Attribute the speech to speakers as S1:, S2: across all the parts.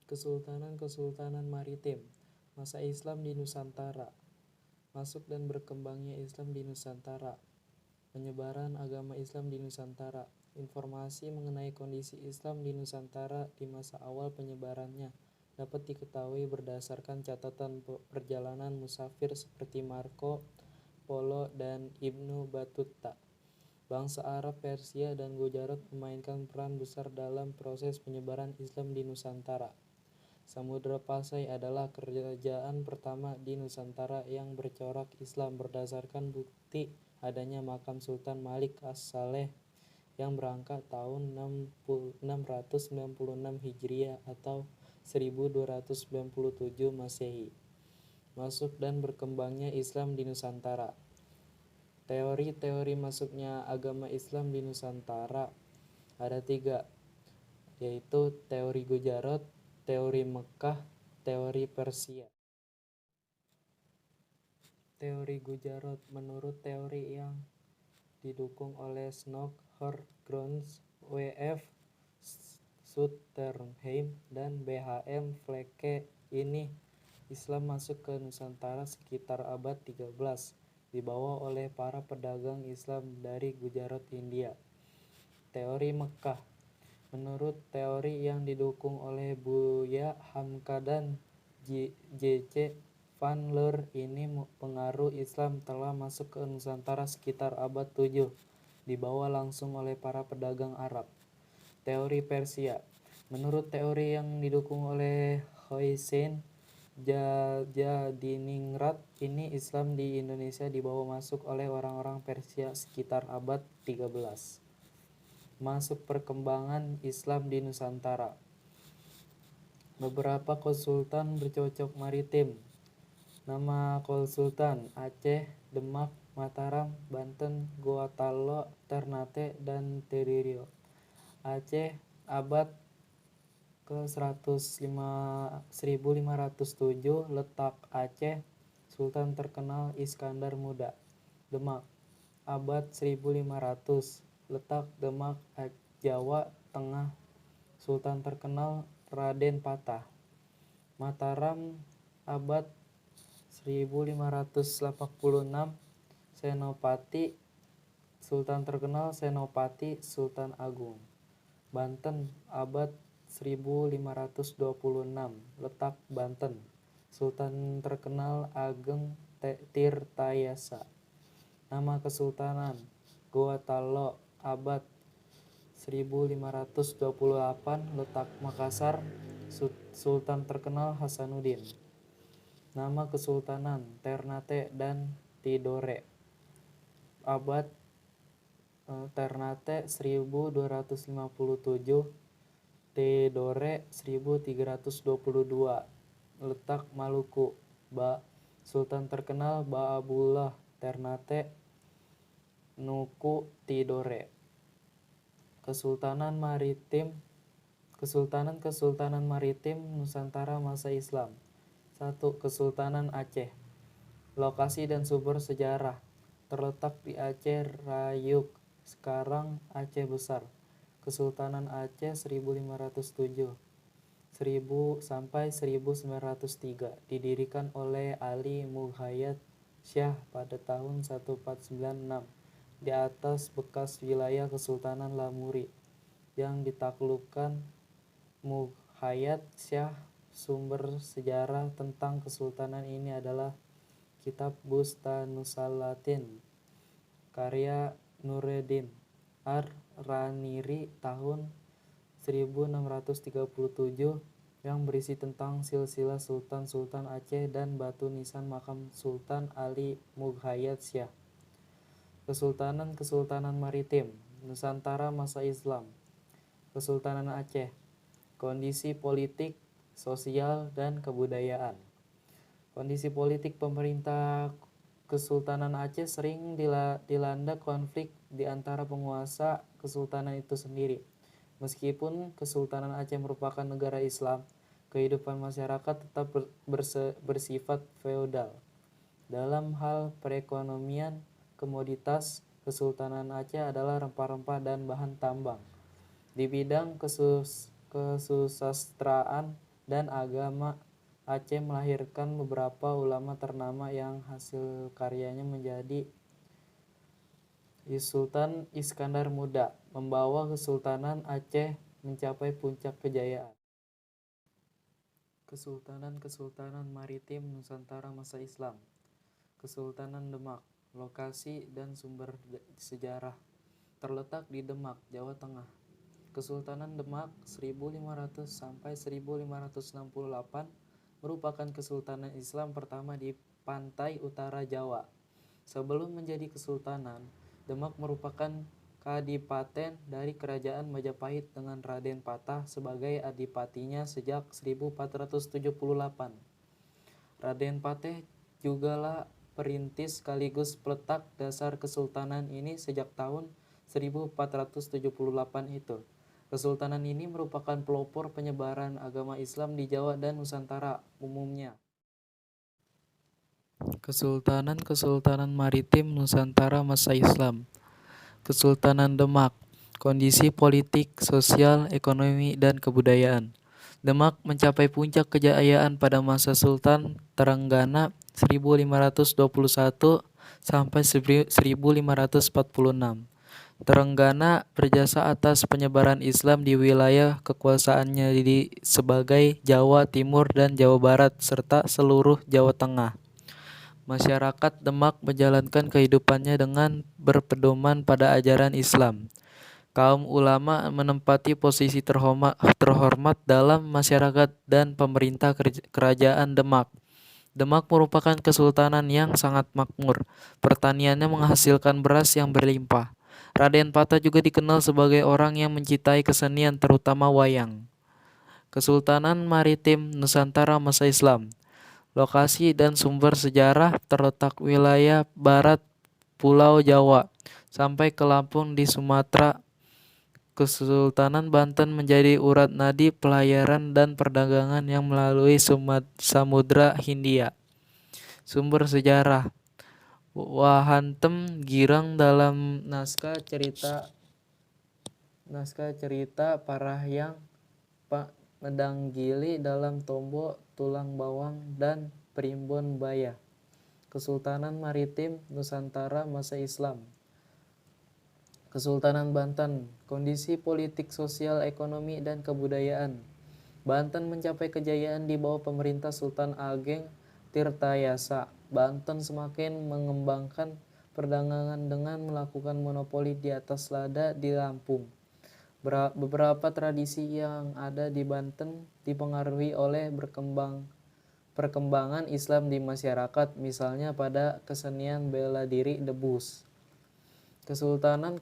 S1: Kesultanan-kesultanan maritim. Masa Islam di Nusantara. Masuk dan berkembangnya Islam di Nusantara. Penyebaran agama Islam di Nusantara. Informasi mengenai kondisi Islam di Nusantara di masa awal penyebarannya dapat diketahui berdasarkan catatan perjalanan musafir seperti Marco Polo dan Ibnu Battuta. Bangsa Arab, Persia, dan Gujarat memainkan peran besar dalam proses penyebaran Islam di Nusantara. Samudra Pasai adalah kerajaan pertama di Nusantara yang bercorak Islam berdasarkan bukti adanya makam Sultan Malik As-Saleh yang berangkat tahun 696 Hijriah atau 1297 Masehi. Masuk dan berkembangnya Islam di Nusantara. Teori-teori masuknya agama Islam di Nusantara ada 3, yaitu teori Gujarat, teori Mekah, teori Persia. Teori Gujarat menurut teori yang didukung oleh Snook Horgrons, W.F. Sutterheim, dan B.H.M. Flekke ini Islam masuk ke Nusantara sekitar abad 13 dibawa oleh para pedagang Islam dari Gujarat, India. Teori Mekah. Menurut teori yang didukung oleh Buya Hamka dan J.C. Van Leur, ini pengaruh Islam telah masuk ke Nusantara sekitar abad 7, dibawa langsung oleh para pedagang Arab. Teori Persia. Menurut teori yang didukung oleh Hossein Jadiningrat, ini Islam di Indonesia dibawa masuk oleh orang-orang Persia sekitar abad 13. Masuk perkembangan Islam di Nusantara. Beberapa konsultan bercocok maritim. Nama konsultan: Aceh, Demak, Mataram, Banten, Gorontalo, Ternate, dan Teririo. Aceh abad ke-1507, letak Aceh, Sultan terkenal Iskandar Muda. Demak abad 1500, letak Demak, Jawa Tengah, Sultan terkenal Raden Patah. Mataram abad 1586, Senopati, Sultan terkenal Senopati Sultan Agung. Banten abad 1526, letak Banten, Sultan terkenal Ageng Tirtayasa. Nama kesultanan: Gorontalo abad 1528, letak Makassar, Sultan terkenal Hasanuddin. Nama kesultanan: Ternate dan Tidore abad Ternate 1257, Tidore 1322, letak Maluku. Sultan terkenal Baabullah Ternate Nuku Tidore. Kesultanan Maritim. Kesultanan Maritim Nusantara masa Islam. 1. Kesultanan Aceh. Lokasi dan sumber sejarah. Terletak di Aceh Rayuk, sekarang Aceh Besar. Kesultanan Aceh 1507 sampai 1903, didirikan oleh Ali Mughayat Syah pada tahun 1496 di atas bekas wilayah Kesultanan Lamuri yang ditaklukkan Mughayat Syah. Sumber sejarah tentang kesultanan ini adalah Kitab Bustanusalatin karya Nureddin Ar-Raniri tahun 1637 yang berisi tentang silsilah Sultan-Sultan Aceh dan batu nisan makam Sultan Ali Mughayat Syah. Kesultanan Maritim Nusantara masa Islam. Kesultanan Aceh. Kondisi politik, sosial, dan kebudayaan. Kondisi politik pemerintah Kesultanan Aceh sering dilanda konflik di antara penguasa kesultanan itu sendiri. Meskipun Kesultanan Aceh merupakan negara Islam, kehidupan masyarakat tetap bersifat feodal. Dalam hal perekonomian, komoditas Kesultanan Aceh adalah rempah-rempah dan bahan tambang. Di bidang kesusastraan, dan agama Aceh melahirkan beberapa ulama ternama yang hasil karyanya menjadi Sultan Iskandar Muda, membawa Kesultanan Aceh mencapai puncak kejayaan. Kesultanan Maritim Nusantara masa Islam. Kesultanan Demak, lokasi dan sumber sejarah. Terletak di Demak, Jawa Tengah. Kesultanan Demak 1500 sampai 1568 merupakan kesultanan Islam pertama di pantai utara Jawa. Sebelum menjadi kesultanan, Demak merupakan kadipaten dari kerajaan Majapahit dengan Raden Patah sebagai adipatinya sejak 1478. Raden Patah jugalah perintis sekaligus peletak dasar kesultanan ini sejak tahun 1478 itu. Kesultanan ini merupakan pelopor penyebaran agama Islam di Jawa dan Nusantara umumnya. Kesultanan Maritim Nusantara masa Islam. Kesultanan Demak, kondisi politik, sosial, ekonomi, dan kebudayaan. Demak mencapai puncak kejayaan pada masa Sultan Trenggana 1521 sampai 1546. Trenggana berjasa atas penyebaran Islam di wilayah kekuasaannya sebagai Jawa Timur dan Jawa Barat serta seluruh Jawa Tengah. Masyarakat Demak menjalankan kehidupannya dengan berpedoman pada ajaran Islam. Kaum ulama menempati posisi terhormat dalam masyarakat dan pemerintah kerajaan Demak. Demak merupakan kesultanan yang sangat makmur. Pertaniannya menghasilkan beras yang berlimpah. Raden Patah juga dikenal sebagai orang yang mencintai kesenian terutama wayang. Kesultanan Maritim Nusantara masa Islam. Lokasi dan sumber sejarah terletak wilayah barat Pulau Jawa sampai ke Lampung di Sumatera. Kesultanan Banten menjadi urat nadi pelayaran dan perdagangan yang melalui Samudra Hindia. Sumber sejarah. Wahantem Girang dalam naskah cerita Parahyang, Pak Medanggili dalam Tombo Tulang Bawang dan Primbon Baya. Kesultanan Maritim Nusantara masa Islam. Kesultanan Banten, kondisi politik, sosial, ekonomi, dan kebudayaan. Banten mencapai kejayaan di bawah pemerintah Sultan Ageng Tirtayasa. Banten semakin mengembangkan perdagangan dengan melakukan monopoli di atas lada di Lampung. Beberapa tradisi yang ada di Banten dipengaruhi oleh perkembangan Islam di masyarakat, misalnya pada kesenian bela diri Debus. Kesultanan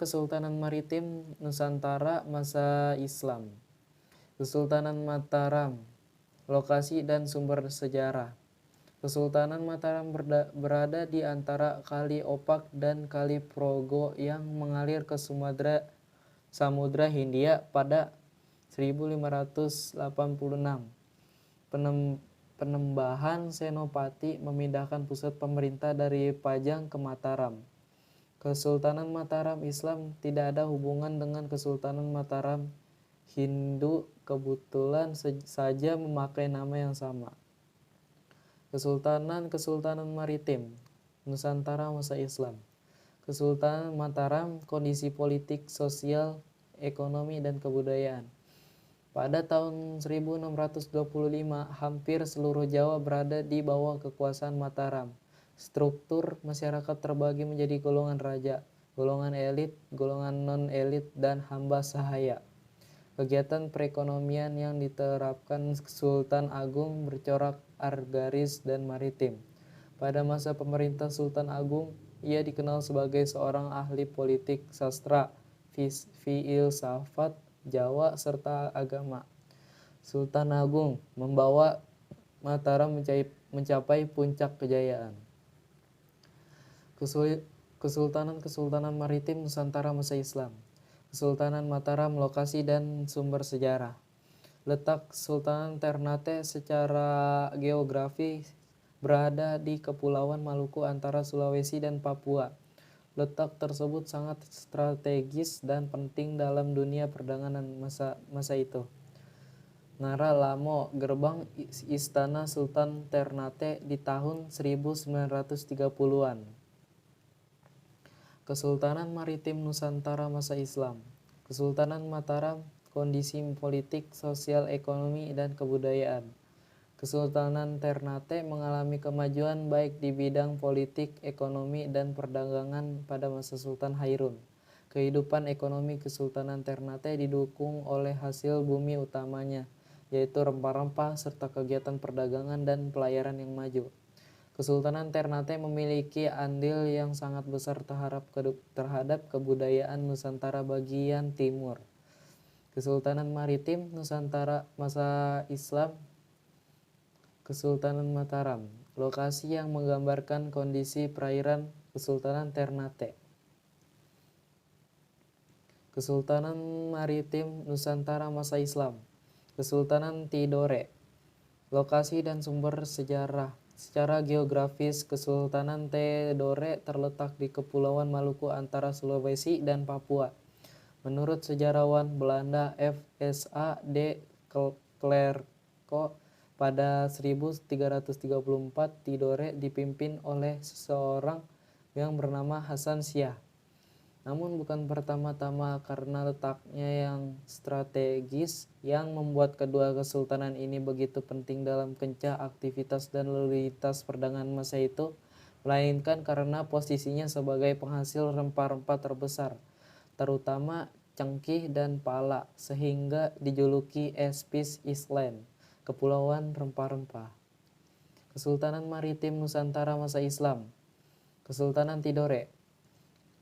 S1: Maritim Nusantara masa Islam. Kesultanan Mataram, lokasi dan sumber sejarah. Kesultanan Mataram berada di antara Kali Opak dan Kali Progo yang mengalir ke Samudra Hindia pada 1586. Penembahan Senopati memindahkan pusat pemerintah dari Pajang ke Mataram. Kesultanan Mataram Islam tidak ada hubungan dengan Kesultanan Mataram Hindu, kebetulan saja memakai nama yang sama. Kesultanan Maritim Nusantara masa Islam. Kesultanan Mataram, kondisi politik, sosial, ekonomi, dan kebudayaan. Pada tahun 1625, hampir seluruh Jawa berada di bawah kekuasaan Mataram. Struktur masyarakat terbagi menjadi golongan raja, golongan elit, golongan non-elit, dan hamba sahaya. Kegiatan perekonomian yang diterapkan Sultan Agung bercorak agraris dan maritim. Pada masa pemerintah Sultan Agung, ia dikenal sebagai seorang ahli politik, sastra, filsafat, Jawa, serta agama. Sultan Agung membawa Mataram mencapai puncak kejayaan. Kesultanan Maritim Nusantara masa Islam. Kesultanan Mataram, lokasi dan sumber sejarah. Letak Sultan Ternate secara geografi berada di Kepulauan Maluku antara Sulawesi dan Papua. Letak tersebut sangat strategis dan penting dalam dunia perdagangan masa itu. Nara Lamo, gerbang Istana Sultan Ternate di tahun 1930-an. Kesultanan Maritim Nusantara masa Islam. Kesultanan Mataram, kondisi politik, sosial, ekonomi, dan kebudayaan. Kesultanan Ternate mengalami kemajuan baik di bidang politik, ekonomi, dan perdagangan pada masa Sultan Hairun. Kehidupan ekonomi Kesultanan Ternate didukung oleh hasil bumi utamanya, yaitu rempah-rempah serta kegiatan perdagangan dan pelayaran yang maju. Kesultanan Ternate memiliki andil yang sangat besar terhadap kebudayaan Nusantara bagian timur. Kesultanan Maritim Nusantara masa Islam. Kesultanan Mataram, lokasi yang menggambarkan kondisi perairan Kesultanan Ternate. Kesultanan Maritim Nusantara masa Islam. Kesultanan Tidore, lokasi dan sumber sejarah. Secara geografis, Kesultanan Tidore terletak di Kepulauan Maluku antara Sulawesi dan Papua. Menurut sejarawan Belanda F.S.A. de Klerk, pada 1334 Tidore dipimpin oleh seseorang yang bernama Hasan Syah. Namun bukan pertama-tama karena letaknya yang strategis yang membuat kedua kesultanan ini begitu penting dalam kancah aktivitas dan lalu lintas perdagangan masa itu, melainkan karena posisinya sebagai penghasil rempah-rempah terbesar, terutama cengkih dan pala, sehingga dijuluki Spice Island, Kepulauan Rempah-Rempah. Kesultanan Maritim Nusantara masa Islam. Kesultanan Tidore.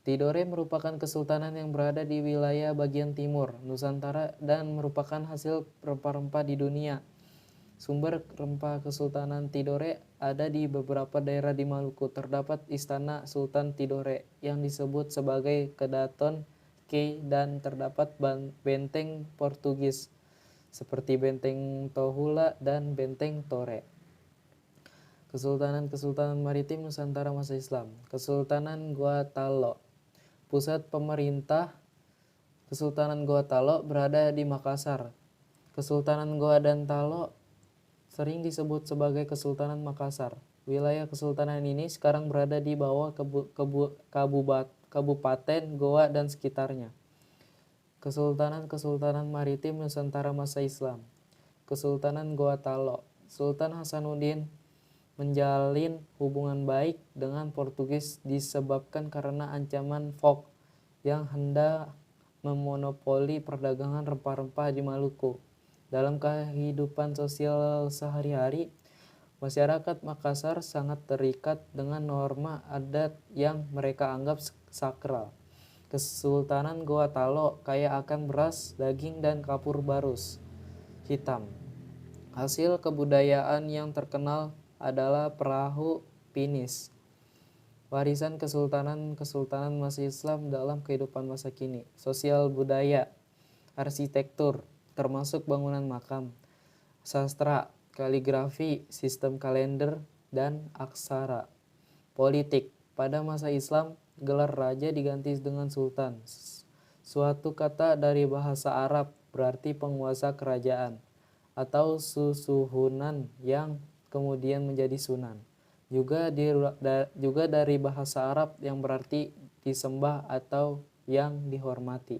S1: Tidore merupakan kesultanan yang berada di wilayah bagian timur Nusantara dan merupakan hasil rempah-rempah di dunia. Sumber rempah Kesultanan Tidore ada di beberapa daerah di Maluku. Terdapat Istana Sultan Tidore yang disebut sebagai Kedaton Key dan terdapat benteng Portugis seperti Benteng Tohula dan Benteng Tore. Kesultanan Maritim Nusantara masa Islam. Kesultanan Goa Talo. Pusat pemerintah Kesultanan Goa Talo berada di Makassar. Kesultanan Goa dan Talo sering disebut sebagai Kesultanan Makassar. Wilayah kesultanan ini sekarang berada di bawah Kabupaten Goa dan sekitarnya. Kesultanan Maritim Nusantara masa Islam. Kesultanan Goa Talo. Sultan Hasanuddin menjalin hubungan baik dengan Portugis disebabkan karena ancaman Fok yang hendak memonopoli perdagangan rempah-rempah di Maluku. Dalam kehidupan sosial sehari-hari, masyarakat Makassar sangat terikat dengan norma adat yang mereka anggap sakral. Kesultanan Goa Talo kaya akan beras, daging, dan kapur barus hitam. Hasil kebudayaan yang terkenal adalah perahu Pinis, warisan kesultanan masa Islam dalam kehidupan masa kini. Sosial budaya, arsitektur, termasuk bangunan makam, sastra, kaligrafi, sistem kalender, dan aksara. Politik, pada masa Islam, gelar raja diganti dengan sultan. Suatu kata dari bahasa Arab berarti penguasa kerajaan, atau susuhunan yang kemudian menjadi sunan. Juga dari bahasa Arab yang berarti disembah atau yang dihormati.